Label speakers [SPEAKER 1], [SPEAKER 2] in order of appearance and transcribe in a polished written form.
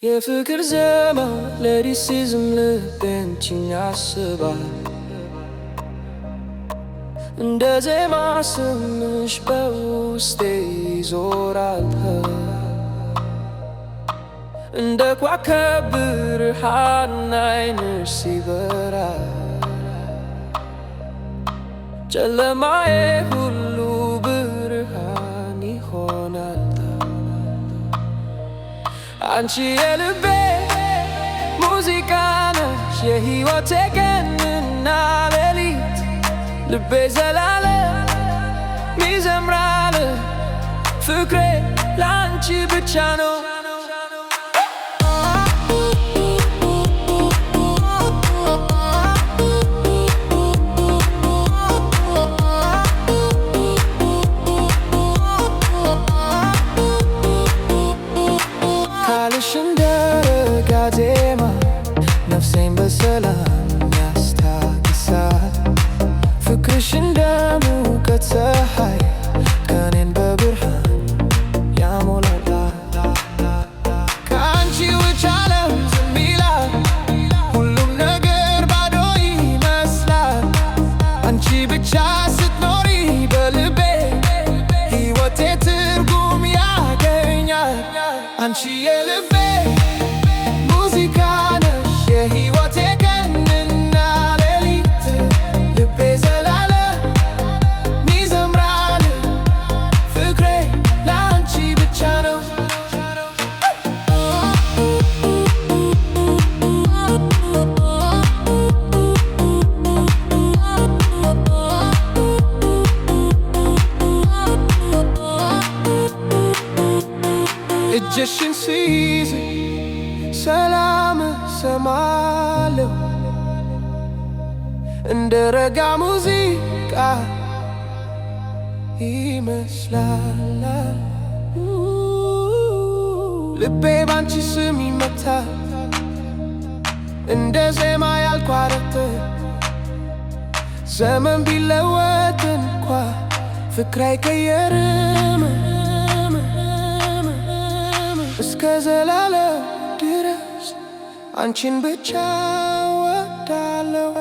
[SPEAKER 1] የፍቅር ዜማ ሌሊት ሲዝም ልቤን አንቺን ያስባል። እንደ ዜማ ስምሽ በውስጤ ይዞራል። እንደ ኮከብ ብርሃን ዓይንሽ ሲበራ ጨለማዬ ሁሉ ብርሃን ይሆናል። አንቺ የልቤ ሙዚቃ ነሽ የሕይወቴ ቀንና ሌሊት ልቤ ዘላለም ይዘምራል። ፍቅሬ ላንቺ ብቻ ነው። ካልሽ እንደ ረጋ ዜማ ነፍሴን በሰላም ያስታግሳል። ፍቅርሽ እንደ ሙቀት ፀሐይ ቀኔን በብርሃን ያሞላል። ከአንቺ ውጭ ዓለም ዝም ይላል፣ ሁሉም ነገር ባዶ ይመስላል። አንቺ ብቻ ስትኖሪ በልቤ ሕይወቴ ትርጉም ያገኛል። አንቺ የልቤ ሙዚቃ ነሽ የሕይወቴ ቀንና ሌሊት ልቤ ዘላለም ይዘምራል። ፍቅሬ ላንቺ ብቻ ነው። እጅሽን ስይዝ ሰላም እሰማለሁ፣ እንደ ረጋ ሙዚቃ ይመስላል። ልቤ ባንቺ ስም ይመታል፣ እንደ ዜማ ያልኳረተ ዘመን ቢለወጥ እንኳ ፍቅር አይቀየርም። እስከ ዘላለም ድረስ አንቺን ብቻ ወዳለሁ።